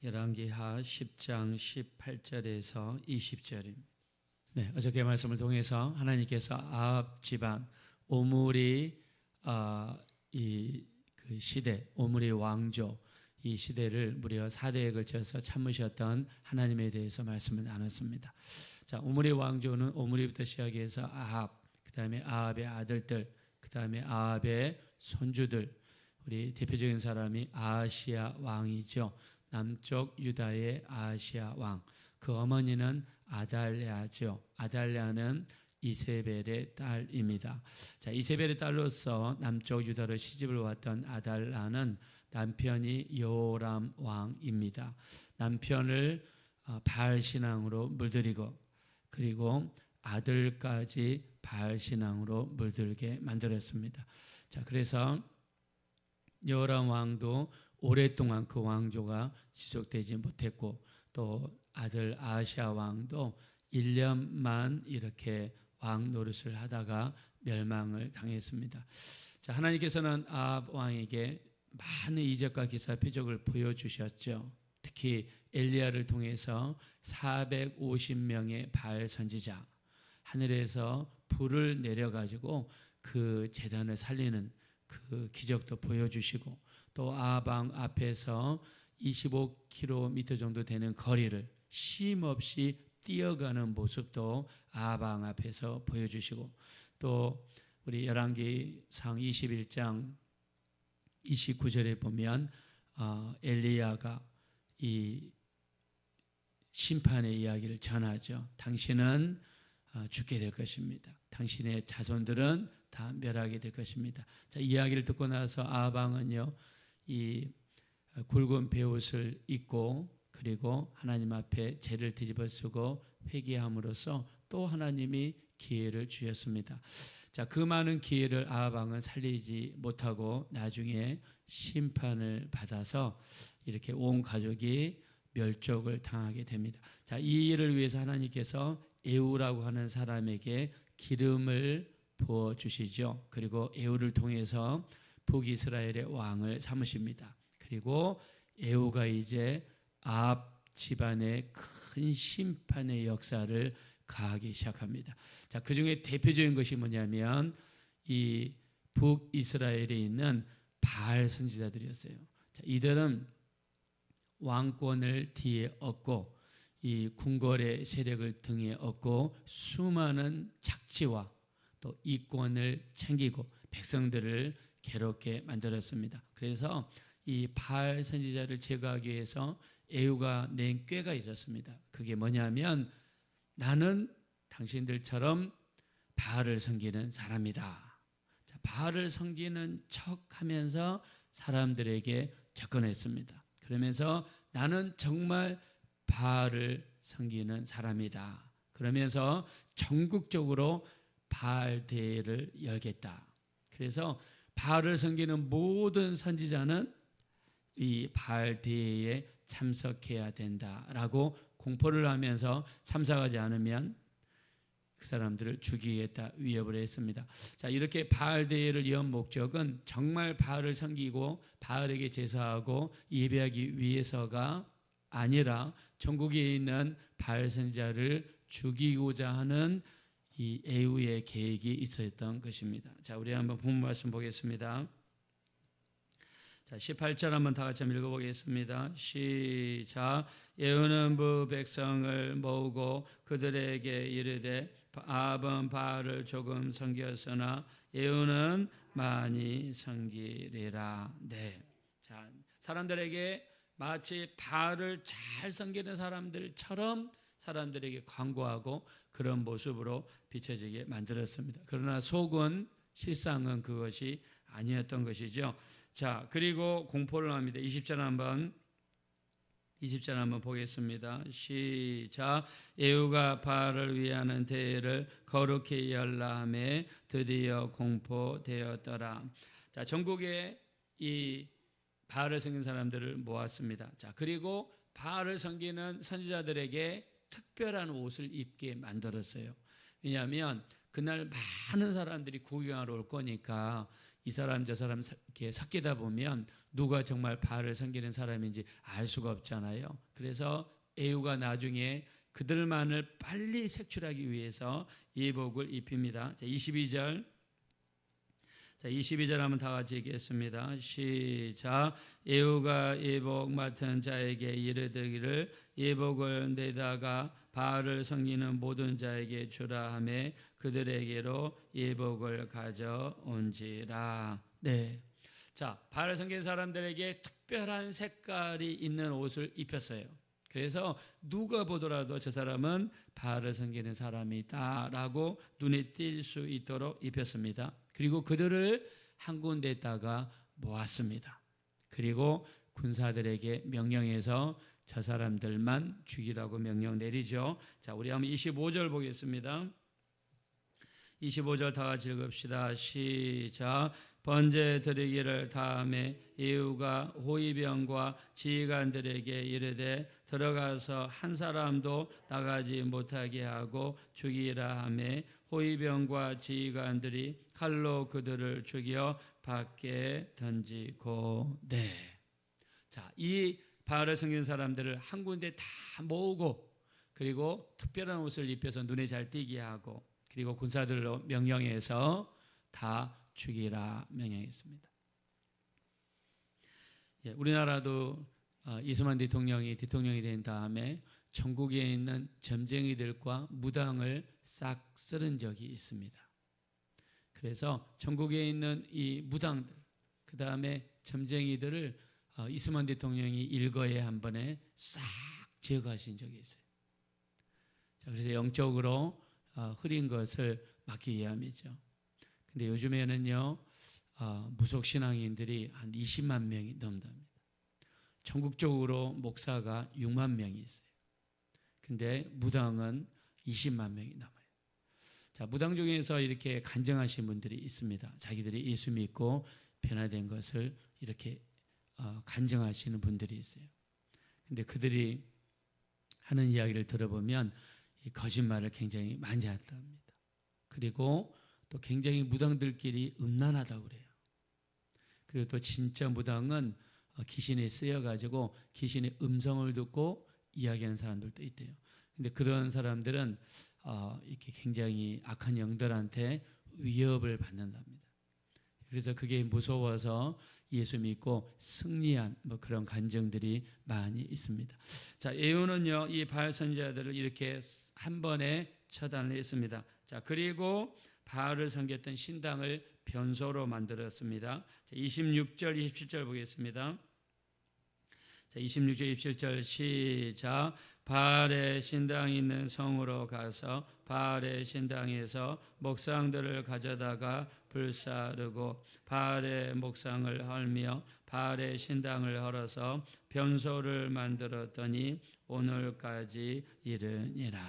열왕기하 10장 18절에서 20절입니다. 네, 어저께 말씀을 통해서 하나님께서 아합 집안 오므리 그 시대, 오므리 왕조 이 시대를 무려 4대에 걸쳐서 참으셨던 하나님에 대해서 말씀을 나눴습니다. 자, 오므리 왕조는 오므리부터 시작해서 아합, 그 다음에 아합의 아들들, 그 다음에 아합의 손주들, 우리 대표적인 사람이 아하시아 왕이죠. 남쪽 유다의 아하시아 왕. 그 어머니는 아달랴죠. 아달랴는 이세벨의 딸입니다. 자, 이세벨의 딸로서 남쪽 유다로 시집을 왔던 아달랴는 남편이 여호람 왕입니다. 남편을 바알 신앙으로 물들이고 그리고 아들까지 바알 신앙으로 물들게 만들었습니다. 자, 그래서 여호람 왕도 오랫동안 그 왕조가 지속되지 못했고 또 아들 아하시아 왕도 1년만 이렇게 왕 노릇을 하다가 멸망을 당했습니다. 자, 하나님께서는 아합 왕에게 많은 이적과 기사 표적을 보여주셨죠. 특히 엘리야를 통해서 450명의 바알 선지자, 하늘에서 불을 내려가지고 그 제단을 살리는 그 기적도 보여주시고 또 아합 왕 앞에서 25km 정도 되는 거리를 쉼 없이 뛰어가는 모습도 아합 왕 앞에서 보여주시고 또 우리 열왕기상 21장 29절에 보면 엘리야가 이 심판의 이야기를 전하죠. 당신은 죽게 될 것입니다. 당신의 자손들은 다 멸하게 될 것입니다. 자, 이 이야기를 듣고 나서 아합 왕은요, 이 굵은 베옷을 입고 그리고 하나님 앞에 죄를 뒤집어쓰고 회개함으로써 또 하나님이 기회를 주셨습니다. 자, 그 많은 기회를 아합 왕은 살리지 못하고 나중에 심판을 받아서 이렇게 온 가족이 멸족을 당하게 됩니다. 자, 이 일을 위해서 하나님께서 에후라고 하는 사람에게 기름을 부어 주시죠. 그리고 에후를 통해서 북이스라엘의 왕을 삼으십니다. 그리고 에후가 이제 아합 집안의 큰 심판의 역사를 가하기 시작합니다. 자, 그 중에 대표적인 것이 뭐냐면 이 북이스라엘에 있는 바알 선지자들이었어요. 자, 이들은 왕권을 뒤에 얻고 이 궁궐의 세력을 등에 얻고 수많은 착취와 또 이권을 챙기고 백성들을 괴롭게 만들었습니다. 그래서 이 바알 선지자를 제거하기 위해서 에후가 낸 꾀가 있었습니다. 그게 뭐냐면 나는 당신들처럼 바알을 섬기는 사람이다. 자, 바알을 섬기는 척하면서 사람들에게 접근했습니다. 그러면서 나는 정말 바알을 섬기는 사람이다. 그러면서 전국적으로 바알 대회를 열겠다. 그래서 바알을 섬기는 모든 선지자는 이 바알 대회에 참석해야 된다라고 공포를 하면서 참석하지 않으면 그 사람들을 죽이겠다 위협을 했습니다. 자, 이렇게 바알 대회를 연 목적은 정말 바알을 섬기고 바알에게 제사하고 예배하기 위해서가 아니라 전국에 있는 바알 선지자를 죽이고자 하는 이 에후의 계획이 있었던 것입니다. 자, 우리 한번 본문 말씀 보겠습니다. 자, 18절 한번 다 같이 읽어보겠습니다. 시작. 에후는 부 백성을 모으고 그들에게 이르되 아합은 바알을 조금 섬겼으나 에후는 많이 섬기리라. 네. 자, 사람들에게 마치 바알을 잘 섬기는 사람들처럼 사람들에게 광고하고 그런 모습으로 비춰지게 만들었습니다. 그러나 속은 실상은 그것이 아니었던 것이죠. 자, 그리고 공포를 합니다. 20절 한번 보겠습니다. 시작. 에후가 바알을 위하는 대회를 거룩히 열라 하매 드디어 공포되었더라. 자, 전국에 이 바알을 섬기는 사람들을 모았습니다. 자, 그리고 바알을 섬기는 선지자들에게 특별한 옷을 입게 만들었어요. 왜냐하면 그날 많은 사람들이 구경하러 올 거니까 이 사람 저 사람 이렇게 섞이다 보면 누가 정말 바알을 섬기는 사람인지 알 수가 없잖아요. 그래서 에후가 나중에 그들만을 빨리 색출하기 위해서 예복을 입힙니다. 자, 22절. 자, 22절 한번 다 같이 읽겠습니다. 시작. 에후가 예복 맡은 자에게 이르기를 예복을 내다가 바알을 섬기는 모든 자에게 주라 하매 그들에게로 예복을 가져온지라. 네. 자, 바알을 섬기는 사람들에게 특별한 색깔이 있는 옷을 입혔어요. 그래서 누가 보더라도 저 사람은 바알을 섬기는 사람이다라고 눈에 띌 수 있도록 입혔습니다. 그리고 그들을 한 군데에다가 모았습니다. 그리고 군사들에게 명령해서 저 사람들만 죽이라고 명령 내리죠. 자, 우리 한번 25절 보겠습니다. 25절 다 같이 읽읍시다. 시작. 번제 드리기를 다음에 예후가 호위병과 지휘관들에게 이르되 들어가서 한 사람도 나가지 못하게 하고 죽이라 하매 호위병과 지휘관들이 칼로 그들을 죽여 밖에 던지고. 네. 자, 이 바알을 섬기는 사람들을 한 군데 다 모으고 그리고 특별한 옷을 입혀서 눈에 잘 띄게 하고 그리고 군사들로 명령해서 다 죽이라 명령했습니다. 예, 우리나라도 이승만 대통령이 된 다음에 전국에 있는 점쟁이들과 무당을 싹 쓸은 적이 있습니다. 그래서 전국에 있는 이 무당들, 그 다음에 점쟁이들을 이승만 대통령이 일거에 한 번에 싹 제거하신 적이 있어요. 자, 그래서 영적으로 흐린 것을 막기 위함이죠. 근데 요즘에는요, 무속 신앙인들이 한 20만 명이 넘답니다. 전국적으로 목사가 6만 명이 있어요. 근데 무당은 20만 명이 남아요. 자, 무당 중에서 이렇게 간증하신 분들이 있습니다. 자기들이 예수 믿고 변화된 것을 이렇게 간증하시는 분들이 있어요. 근데 그들이 하는 이야기를 들어보면 이 거짓말을 굉장히 많이 한답니다. 그리고 또 굉장히 무당들끼리 음란하다고 그래요. 그리고 또 진짜 무당은 귀신에 쓰여가지고 귀신의 음성을 듣고 이야기하는 사람들도 있대요. 근데 그런 사람들은 이렇게 굉장히 악한 영들한테 위협을 받는답니다. 그래서 그게 무서워서 예수 믿고 승리한 그런 간증들이 많이 있습니다. 자, 예후는요, 이 바알 선지자들을 이렇게 한 번에 처단을 했습니다. 자, 그리고 바알을 섬겼던 신당을 변소로 만들었습니다. 자, 26절, 27절 보겠습니다. 자, 26절, 27절 시작. 바알의 신당이 있는 성으로 가서 바알의 신당에서 목상들을 가져다가 불사르고 바알의 목상을 헐며 바알의 신당을 헐어서 변소를 만들었더니 오늘까지 이르니라.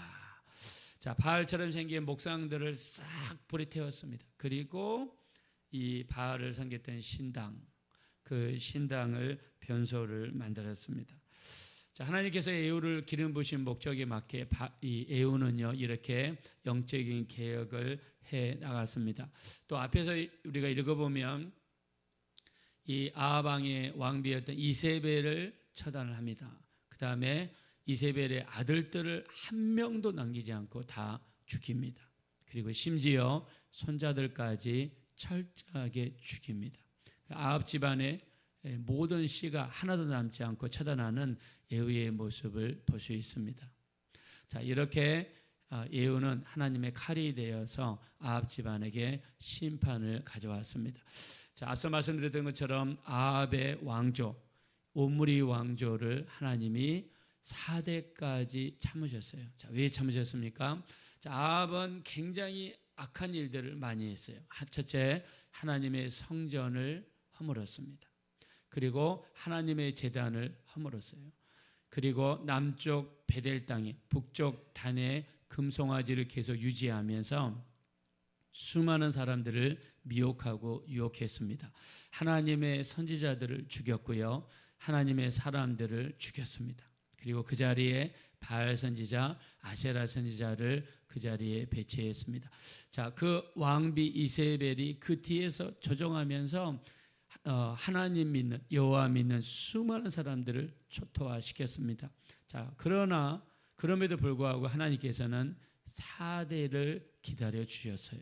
자, 바알처럼 생긴 목상들을 싹 불에 태웠습니다. 그리고 이 바알을 섬겼던 신당, 그 신당을 변소를 만들었습니다. 자, 하나님께서 예후를 기름 부으신 목적에 맞게 이 예후는요, 이렇게 영적인 개혁을 해 나갔습니다. 또 앞에서 우리가 읽어보면 이 아합 왕의 왕비였던 이세벨을 처단을 합니다. 그 다음에 이세벨의 아들들을 한 명도 남기지 않고 다 죽입니다. 그리고 심지어 손자들까지 철저하게 죽입니다. 아합 집안의 모든 씨가 하나도 남지 않고 처단하는 예후의 모습을 볼 수 있습니다. 자, 이렇게 예후는 하나님의 칼이 되어서 아합 집안에게 심판을 가져왔습니다. 자, 앞서 말씀드렸던 것처럼 아합의 왕조, 옴리 왕조를 하나님이 4대까지 참으셨어요. 자, 왜 참으셨습니까? 자, 아합은 굉장히 악한 일들을 많이 했어요. 첫째, 하나님의 성전을 허물었습니다. 그리고 하나님의 제단을 허물었어요. 그리고 남쪽 베델 땅에, 북쪽 단에 금송아지를 계속 유지하면서 수많은 사람들을 미혹하고 유혹했습니다. 하나님의 선지자들을 죽였고요. 하나님의 사람들을 죽였습니다. 그리고 그 자리에 바알 선지자, 아세라 선지자를 그 자리에 배치했습니다. 자, 그 왕비 이세벨이 그 뒤에서 조종하면서 하나님 믿는, 여호와 믿는 수많은 사람들을 초토화시켰습니다. 자, 그럼에도 불구하고 하나님께서는 4대를 기다려 주셨어요.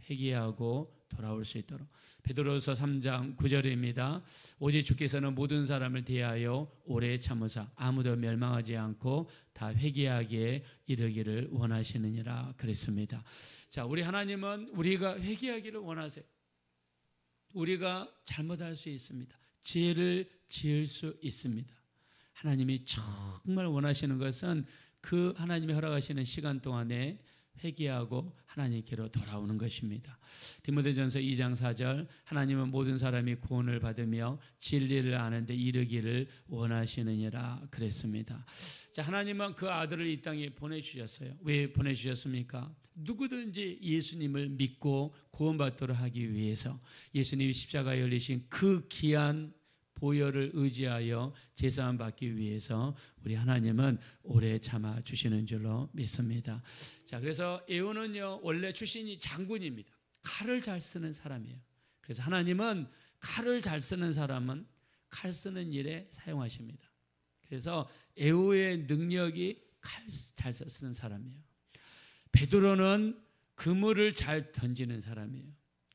회개하고 돌아올 수 있도록. 베드로서 3장 9절입니다. 오직 주께서는 모든 사람을 대하여 오래 참으사 아무도 멸망하지 않고 다 회개하기에 이르기를 원하시느니라 그랬습니다. 자, 우리 하나님은 우리가 회개하기를 원하세요. 우리가 잘못할 수 있습니다. 죄를 지을 수 있습니다. 하나님이 정말 원하시는 것은 그 하나님이 허락하시는 시간 동안에 회개하고 하나님께로 돌아오는 것입니다. 디모데전서 2장 4절 하나님은 모든 사람이 구원을 받으며 진리를 아는데 이르기를 원하시느니라 그랬습니다. 자, 하나님은 그 아들을 이 땅에 보내주셨어요. 왜 보내주셨습니까? 누구든지 예수님을 믿고 구원받도록 하기 위해서 예수님이 십자가에 열리신 그 귀한 보혈을 의지하여 제사함 받기 위해서 우리 하나님은 오래 참아 주시는 줄로 믿습니다. 자, 그래서 에우는요 원래 출신이 장군입니다. 칼을 잘 쓰는 사람이에요. 그래서 하나님은 칼을 잘 쓰는 사람은 칼 쓰는 일에 사용하십니다. 그래서 에우의 능력이 칼 잘 쓰는 사람이에요. 베드로는 그물을 잘 던지는 사람이에요.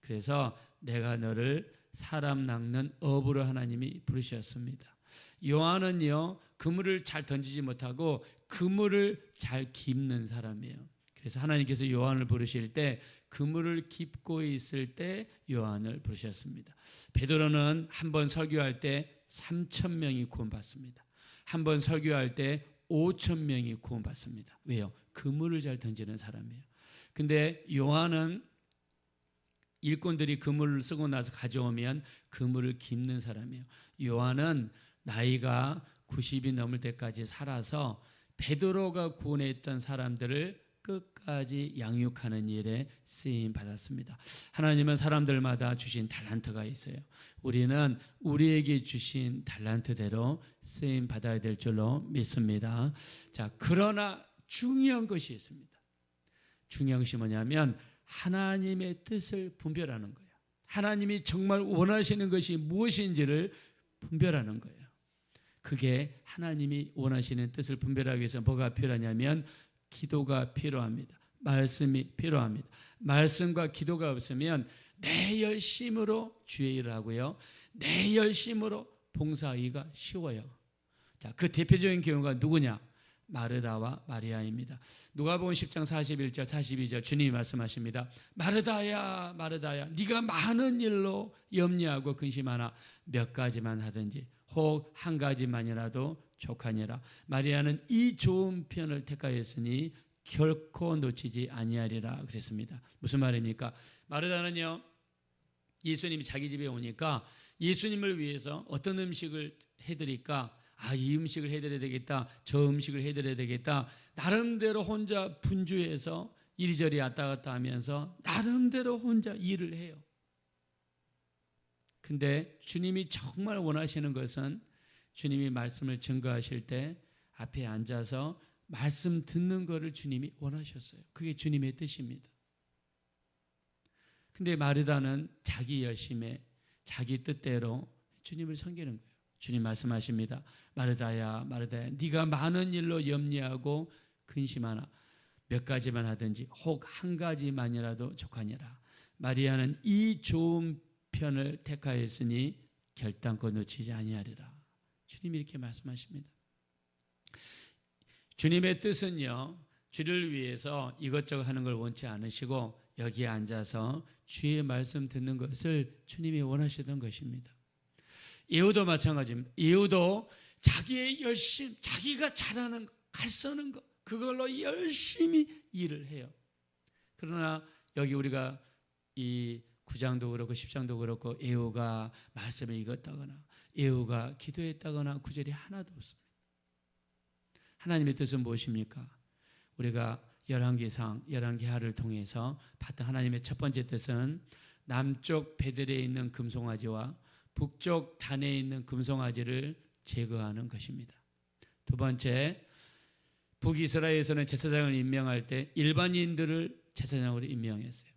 그래서 내가 너를 사람 낚는 어부로 하나님이 부르셨습니다. 요한은요 그물을 잘 던지지 못하고 그물을 잘 깁는 사람이에요. 그래서 하나님께서 요한을 부르실 때 그물을 깁고 있을 때 요한을 부르셨습니다. 베드로는 한 번 설교할 때 3,000명이 구원받습니다. 한 번 설교할 때 5,000명이 구원받습니다. 왜요? 그물을 잘 던지는 사람이에요. 근데 요한은 일꾼들이 그물을 쓰고 나서 가져오면 그물을 깁는 사람이에요. 요한은 나이가 90이 넘을 때까지 살아서 베드로가 구원했던 사람들을 끝까지 양육하는 일에 쓰임 받았습니다. 하나님은 사람들마다 주신 달란트가 있어요. 우리는 우리에게 주신 달란트대로 쓰임 받아야 될 줄로 믿습니다. 자, 그러나 중요한 것이 있습니다. 중요한 것이 뭐냐면 하나님의 뜻을 분별하는 거예요. 하나님이 정말 원하시는 것이 무엇인지를 분별하는 거예요. 그게 하나님이 원하시는 뜻을 분별하기 위해서 뭐가 필요하냐면 기도가 필요합니다. 말씀이 필요합니다. 말씀과 기도가 없으면 내 열심으로 주의 일을 하고요. 내 열심으로 봉사하기가 쉬워요. 자, 그 대표적인 경우가 누구냐? 마르다와 마리아입니다. 누가복음 10장 41절 42절 주님이 말씀하십니다. 마르다야 마르다야 네가 많은 일로 염려하고 근심하나 몇 가지만 하든지 혹 한 가지만이라도 족하니라. 마리아는 이 좋은 편을 택하였으니 결코 놓치지 아니하리라 그랬습니다. 무슨 말입니까? 마르다는요 예수님이 자기 집에 오니까 예수님을 위해서 어떤 음식을 해드릴까? 이 음식을 해드려야 되겠다. 저 음식을 해드려야 되겠다. 나름대로 혼자 분주해서 이리저리 왔다 갔다 하면서 나름대로 혼자 일을 해요. 근데 주님이 정말 원하시는 것은 주님이 말씀을 증거하실 때 앞에 앉아서 말씀 듣는 것을 주님이 원하셨어요. 그게 주님의 뜻입니다. 근데 마르다는 자기 열심에 자기 뜻대로 주님을 섬기는 거예요. 주님 말씀하십니다. 마르다야 마르다야 네가 많은 일로 염려하고 근심하나 몇 가지만 하든지 혹 한 가지만이라도 족하니라. 마리아는 이 좋은 편을 택하였으니 결단코 놓치지 아니하리라. 주님이 이렇게 말씀하십니다. 주님의 뜻은요 주를 위해서 이것저것 하는 걸 원치 않으시고 여기에 앉아서 주의 말씀 듣는 것을 주님이 원하시던 것입니다. 예후도 마찬가지입니다. 예후도 자기의 열심, 자기가 잘하는 거, 칼 쓰는 거 그걸로 열심히 일을 해요. 그러나 여기 우리가 이 9장도 그렇고 10장도 그렇고 예후가 말씀을 읽었다거나 예후가 기도했다거나 구절이 하나도 없습니다. 하나님의 뜻은 무엇입니까? 우리가 열왕기상, 열왕기하를 통해서 봤던 하나님의 첫 번째 뜻은 남쪽 베들레에 있는 금송아지와 북쪽 단에 있는 금송아지를 제거하는 것입니다. 두 번째, 북이스라엘에서는 제사장을 임명할 때 일반인들을 제사장으로 임명했어요.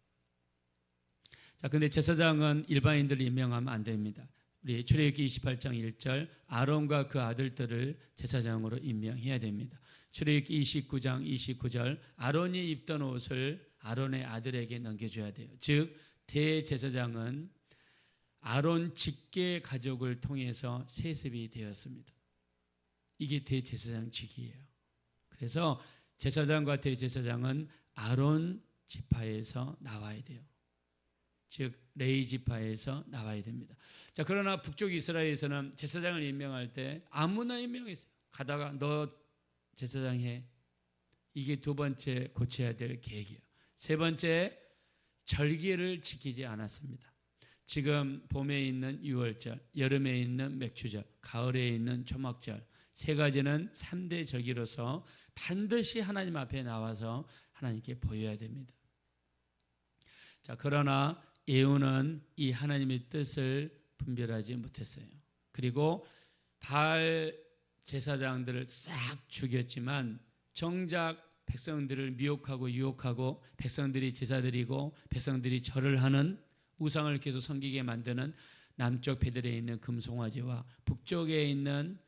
자, 근데 제사장은 일반인들을 임명하면 안 됩니다. 우리 출애굽기 28장 1절 아론과 그 아들들을 제사장으로 임명해야 됩니다. 출애굽기 29장 29절 아론이 입던 옷을 아론의 아들에게 넘겨줘야 돼요. 즉 대제사장은 아론 직계 가족을 통해서 세습이 되었습니다. 이게 대제사장 직이에요. 그래서 제사장과 대제사장은 아론 지파에서 나와야 돼요. 즉 레위 지파에서 나와야 됩니다. 자, 그러나 북쪽 이스라엘에서는 제사장을 임명할 때 아무나 임명했어요. 가다가 너 제사장 해. 이게 두 번째 고쳐야 될 계획이에요. 세 번째, 절기를 지키지 않았습니다. 지금 봄에 있는 유월절, 여름에 있는 맥추절, 가을에 있는 초막절, 세 가지는 3대 절기로서 반드시 하나님 앞에 나와서 하나님께 보여야 됩니다. 자, 그러나 에후는 이 하나님의 뜻을 분별하지 못했어요. 그리고 바알 제사장들을 싹 죽였지만 정작 백성들을 미혹하고 유혹하고 백성들이 제사 드리고 백성들이 절을 하는 우상을 계속 섬기게 만드는 남쪽 베들레에 있는 금송아지와 북쪽에 있는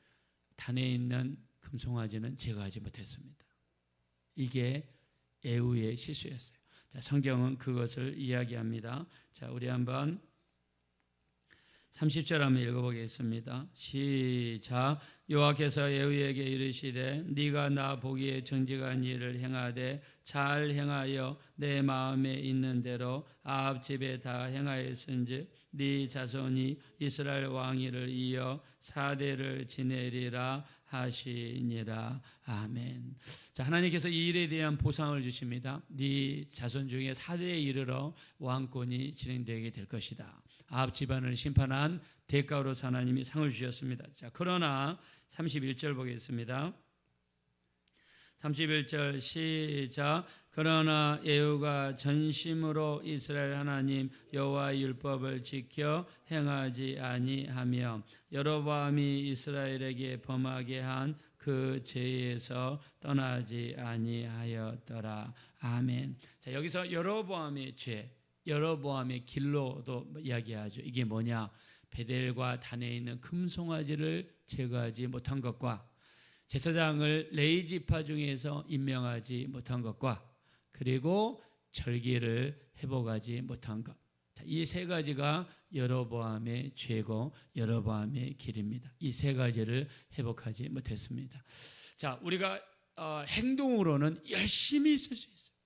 단에 있는 금송아지는 제거하지 못했습니다. 이게 에후의 실수였어요. 자, 성경은 그것을 이야기합니다. 자, 우리 한번 30절 한번 읽어보겠습니다. 시작. 여호와께서 에후에게 이르시되 네가 나 보기에 정직한 일을 행하되 잘 행하여 내 마음에 있는 대로 아합 집에 다 행하였은즉 네 자손이 이스라엘 왕위를 이어 4대를 지내리라 하시니라. 아멘. 자, 하나님께서 이 일에 대한 보상을 주십니다. 네 자손 중에 4대에 이르러 왕권이 진행되게 될 것이다. 아합 집안을 심판한 대가로서 하나님이 상을 주셨습니다. 자, 그러나 31절 보겠습니다. 31절 시작. 그러나 에후가 전심으로 이스라엘 하나님 여호와의 율법을 지켜 행하지 아니하며 여로보암이 이스라엘에게 범하게 한 그 죄에서 떠나지 아니하였더라. 아멘. 자, 여기서 여로보암의 죄, 여로보암의 길로도 이야기하죠. 이게 뭐냐? 베델과 단에 있는 금송아지를 제거하지 못한 것과 제사장을 레위 지파 중에서 임명하지 못한 것과 그리고 절기를 회복하지 못한 것. 이 세 가지가 여로보암의 죄고 여로보암의 길입니다. 이 세 가지를 회복하지 못했습니다. 자, 우리가 행동으로는 열심히 있을 수 있어요.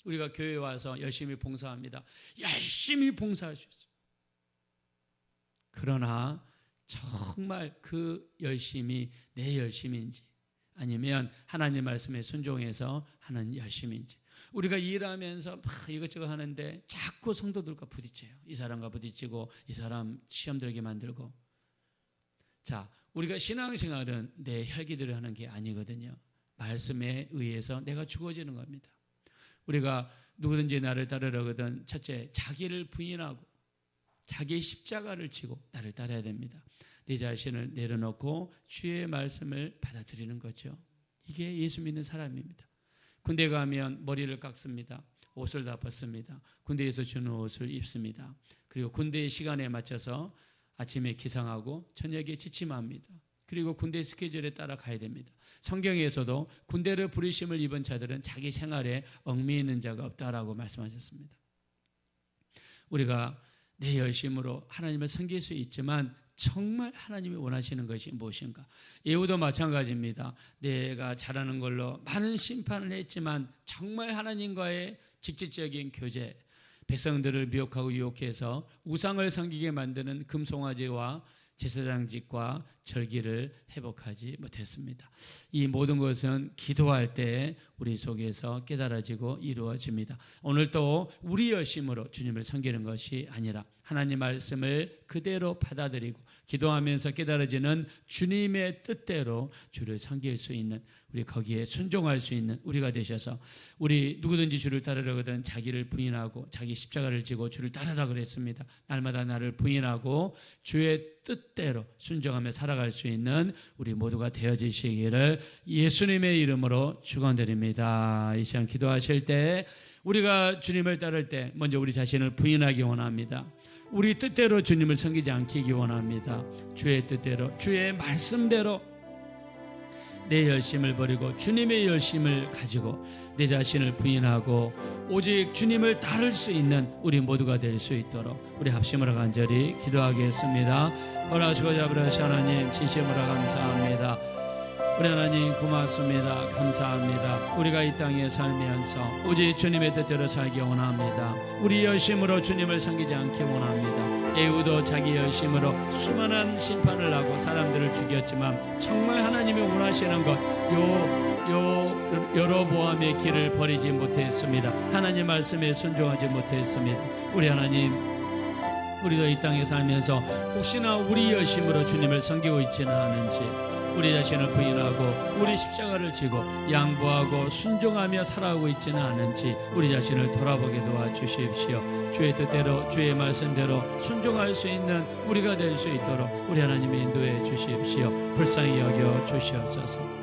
우리가 교회에 와서 열심히 봉사합니다. 열심히 봉사할 수 있어요. 그러나 정말 그 열심이 내 열심인지 아니면 하나님 말씀에 순종해서 하는 열심인지, 우리가 일하면서 막 이것저것 하는데 자꾸 성도들과 부딪혀요. 이 사람과 부딪히고 이 사람 시험 들게 만들고. 자, 우리가 신앙생활은 내 혈기대로 하는 게 아니거든요. 말씀에 의해서 내가 죽어지는 겁니다. 우리가 누구든지 나를 따르려거든 첫째, 자기를 부인하고 자기의 십자가를 지고 나를 따라야 됩니다. 내 자신을 내려놓고 주의 말씀을 받아들이는 거죠. 이게 예수 믿는 사람입니다. 군대 가면 머리를 깎습니다. 옷을 다 벗습니다. 군대에서 주는 옷을 입습니다. 그리고 군대의 시간에 맞춰서 아침에 기상하고 저녁에 취침합니다. 그리고 군대 스케줄에 따라 가야 됩니다. 성경에서도 군대를 부르심을 입은 자들은 자기 생활에 얽매이는 자가 없다라고 말씀하셨습니다. 우리가 내 열심으로 하나님을 섬길 수 있지만 정말 하나님이 원하시는 것이 무엇인가? 에후도 마찬가지입니다. 내가 잘하는 걸로 많은 심판을 했지만 정말 하나님과의 직접적인 교제, 백성들을 미혹하고 유혹해서 우상을 섬기게 만드는 금송아지와 제사장직과 절기를 회복하지 못했습니다. 이 모든 것은 기도할 때 우리 속에서 깨달아지고 이루어집니다. 오늘도 우리 열심으로 주님을 섬기는 것이 아니라 하나님 말씀을 그대로 받아들이고 기도하면서 깨달아지는 주님의 뜻대로 주를 섬길 수 있는, 우리 거기에 순종할 수 있는 우리가 되셔서, 우리 누구든지 주를 따르려거든 자기를 부인하고 자기 십자가를 지고 주를 따르라 그랬습니다. 날마다 나를 부인하고 주의 뜻대로 순종하며 살아갈 수 있는 우리 모두가 되어지시기를 예수님의 이름으로 축원드립니다. 이 시간 기도하실 때 우리가 주님을 따를 때 먼저 우리 자신을 부인하기 원합니다. 우리 뜻대로 주님을 섬기지 않기 원합니다. 주의 뜻대로, 주의 말씀대로 내 열심을 버리고 주님의 열심을 가지고 내 자신을 부인하고 오직 주님을 따를 수 있는 우리 모두가 될 수 있도록 우리 합심으로 간절히 기도하겠습니다. 허락하시고 아버지 하나님, 진심으로 감사합니다. 우리 하나님 고맙습니다. 감사합니다. 우리가 이 땅에 살면서 오직 주님의 뜻대로 살기 원합니다. 우리 열심으로 주님을 섬기지 않기 원합니다. 에후도 자기 열심으로 수많은 심판을 하고 사람들을 죽였지만 정말 하나님이 원하시는 것 여로보암의 길을 버리지 못했습니다. 하나님 말씀에 순종하지 못했습니다. 우리 하나님, 우리도 이 땅에 살면서 혹시나 우리 열심으로 주님을 섬기고 있지는 않은지 우리 자신을 부인하고 우리 십자가를 지고 양보하고 순종하며 살아가고 있지는 않은지 우리 자신을 돌아보게 도와주십시오. 주의 뜻대로 주의 말씀대로 순종할 수 있는 우리가 될 수 있도록 우리 하나님이 인도해 주십시오. 불쌍히 여겨 주시옵소서.